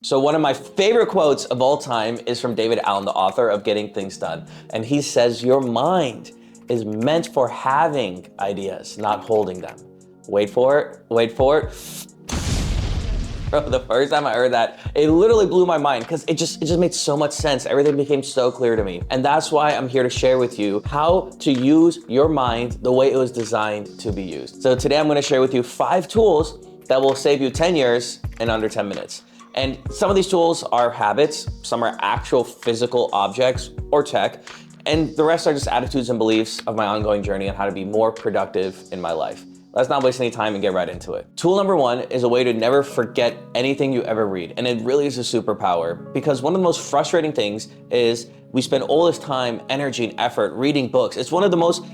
So one of my favorite quotes of all time is from David Allen, the author of Getting Things Done. And he says, your mind is meant for having ideas, not holding them. Wait for it, wait for it. Bro, the first time I heard that, it literally blew my mind because it just made so much sense. Everything became so clear to me. And that's why I'm here to share with you how to use your mind the way it was designed to be used. So today I'm gonna share with you 5 tools that will save you 10 years in under 10 minutes. And some of these tools are habits, some are actual physical objects or tech, and the rest are just attitudes and beliefs of my ongoing journey on how to be more productive in my life. Let's not waste any time and get right into it. Tool number 1 is a way to never forget anything you ever read. And it really is a superpower because one of the most frustrating things is we spend all this time, energy, and effort reading books. It's one of the most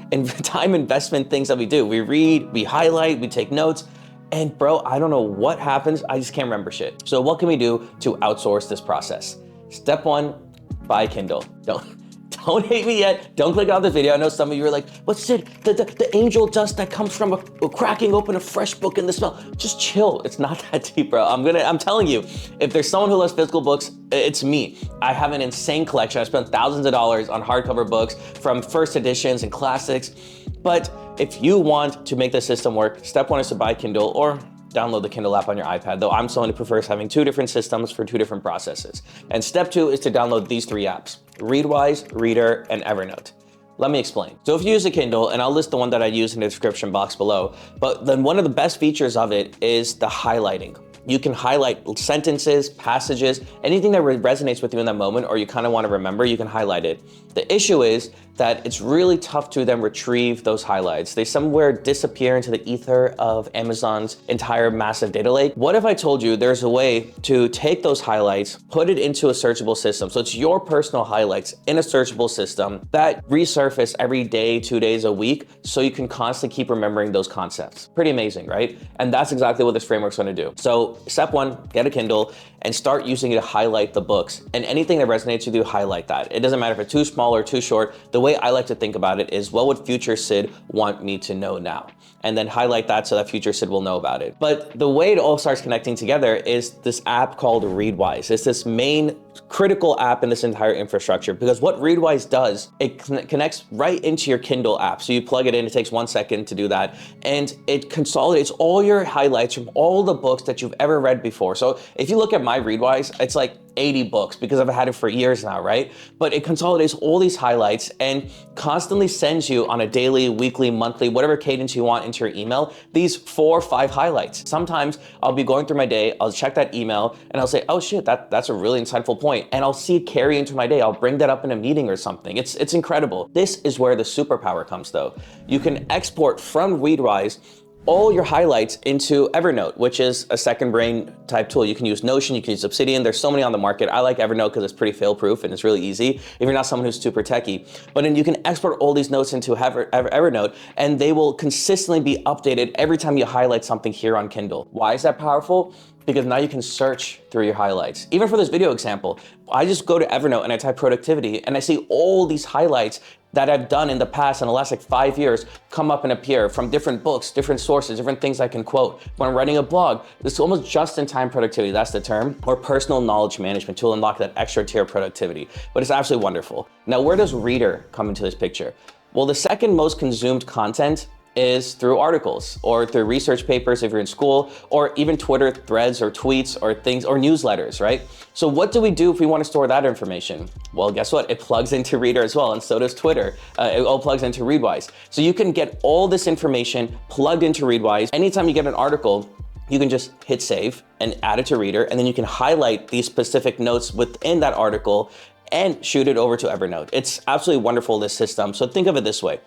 time investment things that we do. We read, we highlight, we take notes, and bro, I don't know what happens. I just can't remember shit. So what can we do to outsource this process? Step 1, buy Kindle. Don't hate me yet. Don't click off the video. I know some of you are like, what's Sid? The angel dust that comes from a cracking open a fresh book in the smell. Just chill. It's not that deep, bro. I'm telling you, if there's someone who loves physical books, it's me. I have an insane collection. I spent thousands of dollars on hardcover books from first editions and classics. But if you want to make the system work, step 1 is to buy Kindle or download the Kindle app on your iPad, though I'm someone who prefers having 2 different systems for 2 different processes. And step 2 is to download these 3 apps: Readwise, Reader, and Evernote. Let me explain. So if you use a Kindle, and I'll list the one that I use in the description box below, but then one of the best features of it is the highlighting. You can highlight sentences, passages, anything that resonates with you in that moment or you kind of want to remember, you can highlight it. The issue is that it's really tough to then retrieve those highlights. They somewhere disappear into the ether of Amazon's entire massive data lake. What if I told you there's a way to take those highlights, put it into a searchable system? So it's your personal highlights in a searchable system that resurface every day, 2 days a week, so you can constantly keep remembering those concepts. Pretty amazing, right? And that's exactly what this framework's gonna do. So step 1, get a Kindle and start using it to highlight the books. And anything that resonates with you, highlight that. It doesn't matter if it's too small or too short. The way I like to think about it is, what would future Sid want me to know now? And then highlight that so that future Sid will know about it. But the way it all starts connecting together is this app called Readwise. It's this main critical app in this entire infrastructure, because what Readwise does, it connects right into your Kindle app. So you plug it in, it takes 1 second to do that, and it consolidates all your highlights from all the books that you've ever read before. So if you look at my Readwise, it's like 80 books because I've had it for years now, right? But it consolidates all these highlights and constantly sends you on a daily, weekly, monthly, whatever cadence you want into your email, these 4 or 5 highlights. Sometimes I'll be going through my day, I'll check that email and I'll say, oh shit, that's a really insightful point. And I'll see it carry into my day. I'll bring that up in a meeting or something. It's incredible. This is where the superpower comes though. You can export from Readwise all your highlights into Evernote, which is a second brain type tool. You can use Notion, you can use Obsidian. There's so many on the market. I like Evernote because it's pretty fail-proof and it's really easy if you're not someone who's super techie. But then you can export all these notes into Evernote and they will consistently be updated every time you highlight something here on Kindle. Why is that powerful? Because now you can search through your highlights. Even for this video example, I just go to Evernote and I type productivity and I see all these highlights that I've done in the past, in the last like 5 years, come up and appear from different books, different sources, different things I can quote. When I'm writing a blog, this is almost just-in-time productivity, that's the term, or personal knowledge management to unlock that extra tier of productivity. But it's absolutely wonderful. Now, where does Reader come into this picture? Well, the second most consumed content is through articles or through research papers if you're in school, or even Twitter threads or tweets or things or newsletters, right? So what do we do if we want to store that information? Well, guess what? It plugs into Reader as well, and so does Twitter. It all plugs into Readwise. So you can get all this information plugged into Readwise. Anytime you get an article, you can just hit save and add it to Reader, and then you can highlight these specific notes within that article and shoot it over to Evernote. It's absolutely wonderful, this system. So think of it this way.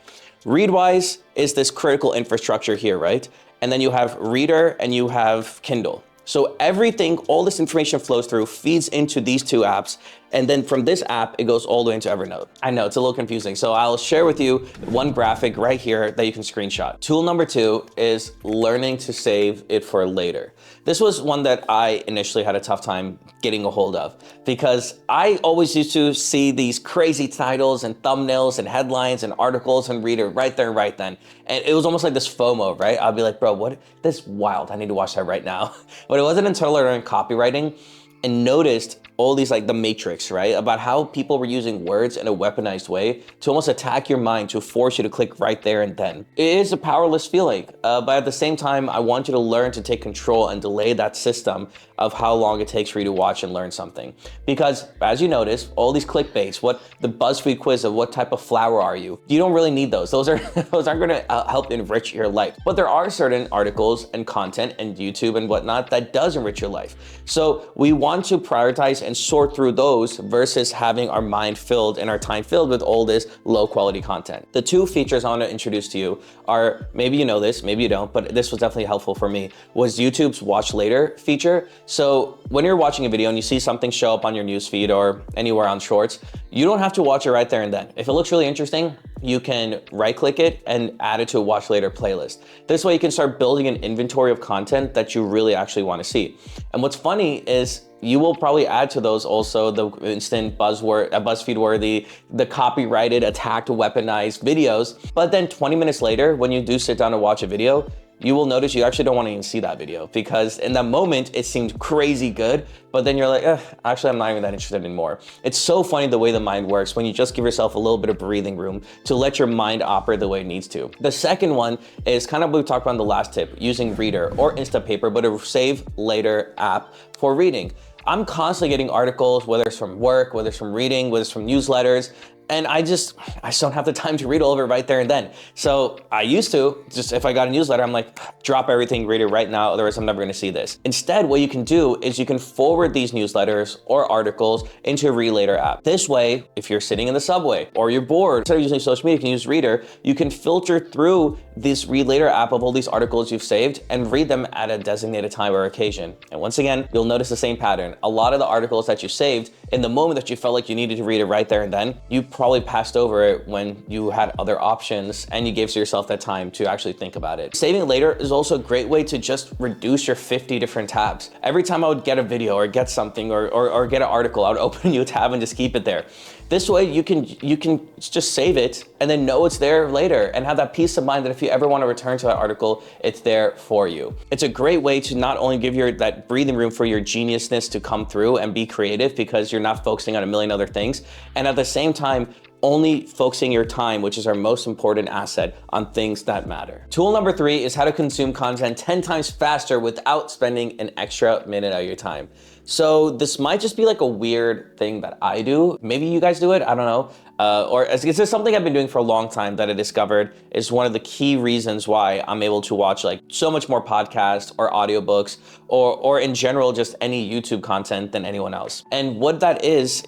Readwise is this critical infrastructure here, right? And then you have Reader and you have Kindle. So everything, all this information flows through, feeds into these 2 apps, and then from this app, it goes all the way into Evernote. I know, it's a little confusing, so I'll share with you one graphic right here that you can screenshot. Tool number 2 is learning to save it for later. This was one that I initially had a tough time getting a hold of because I always used to see these crazy titles and thumbnails and headlines and articles and Reader right there, right then. And it was almost like this FOMO, right? I'd be like, bro, what? This is wild. I need to watch that right now. But it wasn't until I learned copywriting and noticed all these, like the Matrix, right? About how people were using words in a weaponized way to almost attack your mind, to force you to click right there and then. It is a powerless feeling, but at the same time, I want you to learn to take control and delay that system of how long it takes for you to watch and learn something. Because as you notice, all these clickbaits, what the BuzzFeed quiz of what type of flower are you don't really need those. Those aren't gonna help enrich your life. But there are certain articles and content and YouTube and whatnot that does enrich your life. So we want to prioritize and sort through those versus having our mind filled and our time filled with all this low quality content. The two features I want to introduce to you are, maybe you know this, maybe you don't, but this was definitely helpful for me, was YouTube's watch later feature. So when you're watching a video and you see something show up on your newsfeed or anywhere on Shorts, you don't have to watch it right there and then. If it looks really interesting, you can right click it and add it to a watch later playlist. This way you can start building an inventory of content that you really actually want to see. And what's funny is you will probably add to those also the instant BuzzFeed worthy, the copyrighted, attacked, weaponized videos. But then 20 minutes later, when you do sit down and watch a video, you will notice you actually don't want to even see that video, because in that moment it seemed crazy good, but then you're like, actually I'm not even that interested anymore. It's so funny the way the mind works when you just give yourself a little bit of breathing room to let your mind operate the way it needs to. The second one is kind of what we talked about in the last tip, using Reader or Instapaper, but a save later app for reading. I'm constantly getting articles, whether it's from work, whether it's from reading, whether it's from newsletters, and I just don't have the time to read all of it right there and then. So I used to, just if I got a newsletter, I'm like, drop everything, read it right now, otherwise I'm never gonna see this. Instead, what you can do is you can forward these newsletters or articles into a Read Later app. This way, if you're sitting in the subway or you're bored, instead of using social media, you can use Reader, you can filter through this Read Later app of all these articles you've saved and read them at a designated time or occasion. And once again, you'll notice the same pattern. A lot of the articles that you saved, in the moment that you felt like you needed to read it right there and then, you probably passed over it when you had other options and you gave yourself that time to actually think about it. Saving it later is also a great way to just reduce your 50 different tabs. Every time I would get a video or get something or get an article, I would open a new tab and just keep it there. This way you can just save it and then know it's there later and have that peace of mind that if you ever want to return to that article, it's there for you. It's a great way to not only give that breathing room for your geniusness to come through and be creative, because you're not focusing on a million other things, and at the same time, only focusing your time, which is our most important asset, on things that matter. Tool number 3 is how to consume content 10 times faster without spending an extra minute of your time. So this might just be like a weird thing that I do. Maybe you guys do it, I don't know. Or is this something I've been doing for a long time that I discovered is one of the key reasons why I'm able to watch like so much more podcasts or audiobooks or in general just any YouTube content than anyone else. And what that is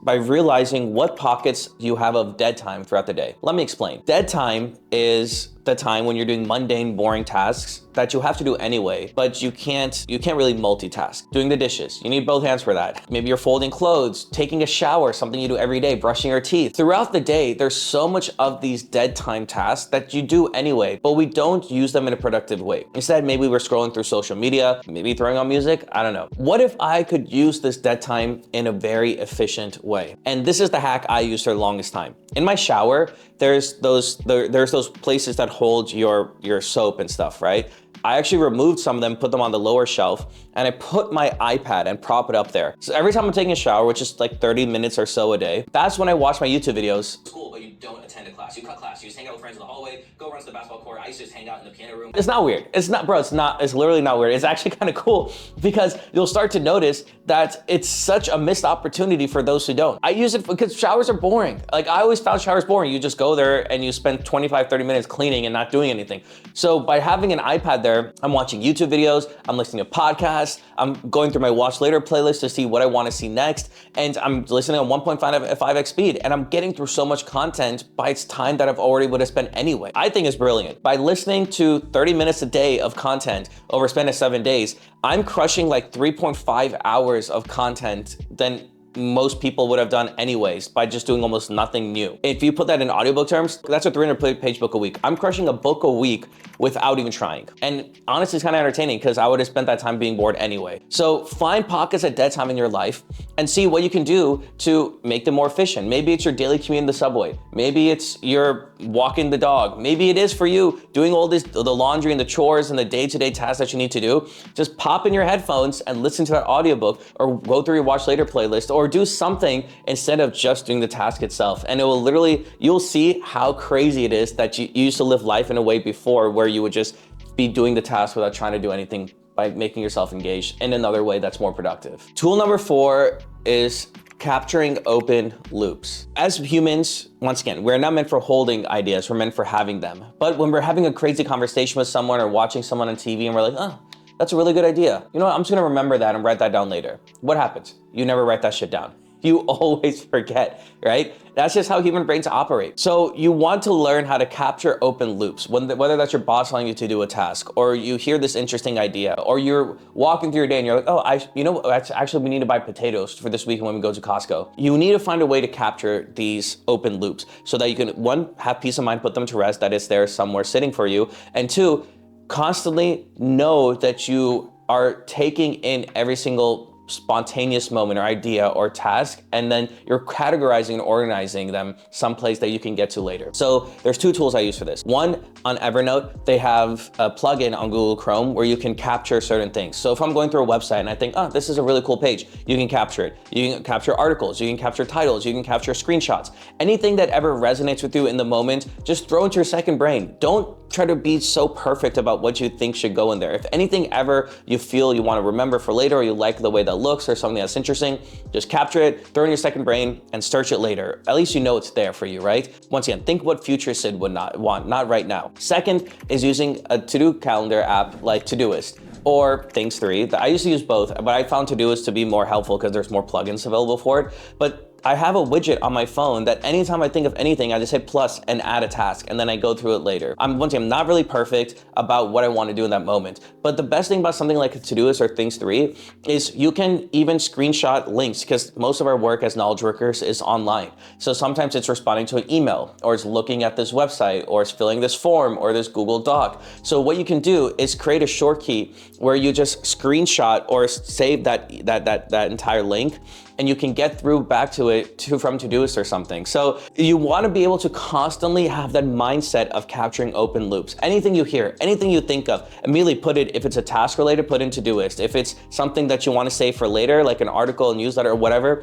by realizing what pockets you have of dead time throughout the day. Let me explain. Dead time is the time when you're doing mundane, boring tasks that you have to do anyway, but you can't really multitask. Doing the dishes, you need both hands for that. Maybe you're folding clothes, taking a shower, something you do every day, brushing your teeth. Throughout the day, there's so much of these dead time tasks that you do anyway, but we don't use them in a productive way. Instead, maybe we're scrolling through social media, maybe throwing on music, I don't know. What if I could use this dead time in a very efficient way? And this is the hack I used for the longest time. In my shower, there's those places that hold your soap and stuff, right? I actually removed some of them, put them on the lower shelf, and I put my iPad and prop it up there. So every time I'm taking a shower, which is like 30 minutes or so a day, that's when I watch my YouTube videos. It's cool, but you don't attend a class. You cut class, you just hang out with friends in the hallway, go run to the basketball court. I used to just hang out in the piano room. It's not weird. It's not, bro, it's literally not weird. It's actually kind of cool because you'll start to notice that it's such a missed opportunity for those who don't. I use it because showers are boring. Like I always found showers boring. You just go there and you spend 25, 30 minutes cleaning and not doing anything. So by having an iPad there, I'm watching YouTube videos, I'm listening to podcasts, I'm going through my watch later playlist to see what I want to see next, and I'm listening on 1.5x speed, and I'm getting through so much content by its time that I've already would have spent anyway. I think it's brilliant. By listening to 30 minutes a day of content over a span of 7 days, I'm crushing like 3.5 hours of content than most people would have done anyways by just doing almost nothing new. If you put that in audiobook terms, that's a 300-page book a week. I'm crushing a book a week without even trying. And honestly, it's kind of entertaining because I would have spent that time being bored anyway. So find pockets of dead time in your life and see what you can do to make them more efficient. Maybe it's your daily commute in the subway. Maybe it's your walking the dog. Maybe it is for you doing all this, the laundry and the chores and the day-to-day tasks that you need to do. Just pop in your headphones and listen to that audiobook, or go through your watch later playlist, or do something instead of just doing the task itself. And it will literally, you'll see how crazy it is that you used to live life in a way before where you would just be doing the task without trying to do anything, by making yourself engaged in another way that's more productive. Tool number 4 is capturing open loops. As humans, once again, we're not meant for holding ideas, we're meant for having them. But when we're having a crazy conversation with someone or watching someone on TV and we're like, oh, that's a really good idea. You know what, I'm just gonna remember that and write that down later. What happens? You never write that shit down. You always forget, right? That's just how human brains operate. So you want to learn how to capture open loops, whether that's your boss telling you to do a task, or you hear this interesting idea, or you're walking through your day and you're like, oh, actually we need to buy potatoes for this weekend when we go to Costco. You need to find a way to capture these open loops so that you can, 1, have peace of mind, put them to rest, that it's there somewhere sitting for you, and 2, constantly know that you are taking in every single spontaneous moment or idea or task, and then you're categorizing and organizing them someplace that you can get to later. So there's 2 tools I use for this. One, on Evernote, they have a plugin on Google Chrome where you can capture certain things. So if I'm going through a website and I think, oh, this is a really cool page, you can capture it. You can capture articles, you can capture titles, you can capture screenshots. Anything that ever resonates with you in the moment, just throw into your second brain. Don't try to be so perfect about what you think should go in there. If anything ever you feel you want to remember for later, or you like the way that looks or something that's interesting, just capture it, throw it in your second brain, and search it later. At least you know it's there for you, right? Once again, think what future Sid would not want, not right now. Second is using a to-do calendar app like Todoist or Things 3. I used to use both, but I found Todoist to be more helpful because there's more plugins available for it. But I have a widget on my phone that anytime I think of anything, I just hit plus and add a task, and then I go through it later. I'm not really perfect about what I want to do in that moment, but the best thing about something like a Todoist or Things 3 is you can even screenshot links, because most of our work as knowledge workers is online. So sometimes it's responding to an email, or it's looking at this website, or it's filling this form or this Google Doc. So what you can do is create a short key where you just screenshot or save that entire link, and you can get through back to it from Todoist or something. So you want to be able to constantly have that mindset of capturing open loops. Anything you hear, anything you think of, immediately put it, if it's a task related, put in Todoist. If it's something that you want to save for later, like an article, a newsletter, or whatever,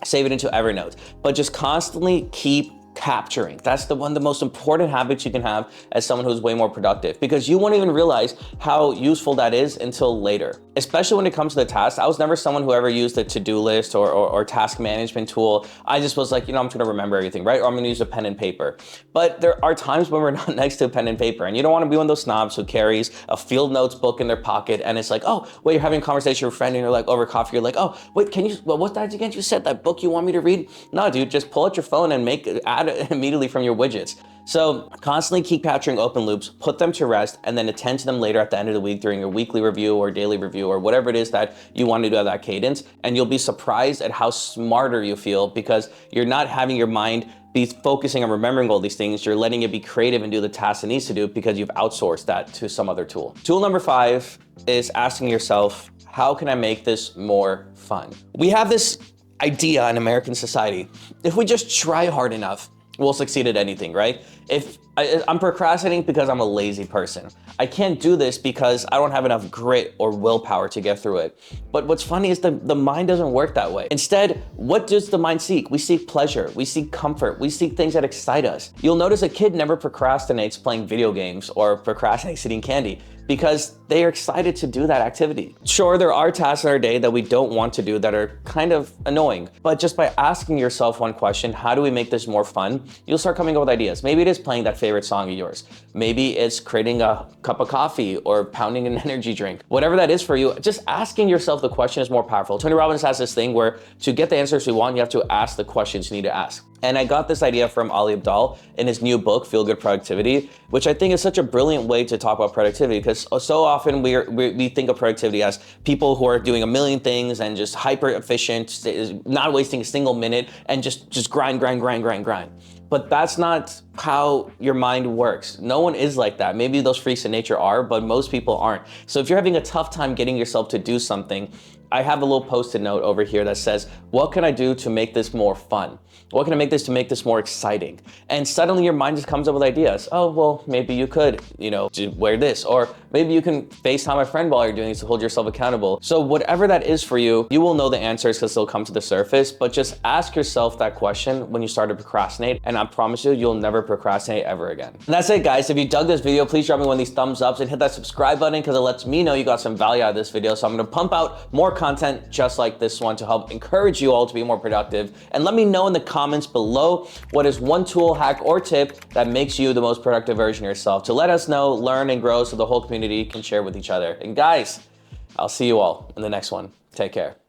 save it into Evernote. But just constantly keep capturing. That's the most important habits you can have as someone who's way more productive, because you won't even realize how useful that is until later. Especially when it comes to the tasks. I was never someone who ever used a to-do list or task management tool. I just was like, I'm just gonna remember everything, right? Or I'm gonna use a pen and paper. But there are times when we're not next to a pen and paper, and you don't wanna be one of those snobs who carries a field notes book in their pocket, and it's like, oh, wait, you're having a conversation with a friend and you're like, over coffee, you're like, oh, wait, what's that again? You said that book you want me to read? No, dude, just pull out your phone and add it immediately from your widgets. So constantly keep capturing open loops, put them to rest, and then attend to them later at the end of the week during your weekly review or daily review or whatever it is that you want to do at that cadence. And you'll be surprised at how smarter you feel, because you're not having your mind be focusing on remembering all these things. You're letting it be creative and do the tasks it needs to do because you've outsourced that to some other tool. Tool number 5 is asking yourself, how can I make this more fun? We have this idea in American society, if we just try hard enough, we'll succeed at anything, right? If I'm procrastinating because I'm a lazy person. I can't do this because I don't have enough grit or willpower to get through it. But what's funny is the mind doesn't work that way. Instead, what does the mind seek? We seek pleasure, we seek comfort, we seek things that excite us. You'll notice a kid never procrastinates playing video games or procrastinates eating candy, because they are excited to do that activity. Sure, there are tasks in our day that we don't want to do that are kind of annoying, but just by asking yourself one question, how do we make this more fun? You'll start coming up with ideas. Maybe it is playing that favorite song of yours. Maybe it's creating a cup of coffee or pounding an energy drink. Whatever that is for you, just asking yourself the question is more powerful. Tony Robbins has this thing where to get the answers you want, you have to ask the questions you need to ask. And I got this idea from Ali Abdaal in his new book, Feel Good Productivity, which I think is such a brilliant way to talk about productivity, because so often we think of productivity as people who are doing a million things and just hyper efficient, not wasting a single minute, and just grind. But that's not how your mind works. No one is like that. Maybe those freaks in nature are, but most people aren't. So if you're having a tough time getting yourself to do something, I have a little post-it note over here that says, what can I do to make this more fun? What can I make this to make this more exciting? And suddenly your mind just comes up with ideas. Oh, well, maybe you could, wear this, or maybe you can FaceTime a friend while you're doing this to hold yourself accountable. So whatever that is for you, you will know the answers because they'll come to the surface, but just ask yourself that question when you start to procrastinate, and I promise you, you'll never procrastinate ever again. And that's it, guys. If you dug this video, please drop me one of these thumbs ups and hit that subscribe button because it lets me know you got some value out of this video. So I'm gonna pump out more content just like this one to help encourage you all to be more productive. And let me know in the comments below what is one tool, hack, or tip that makes you the most productive version of yourself, to let us know, learn, and grow so the whole community can share with each other. And guys, I'll see you all in the next one. Take care.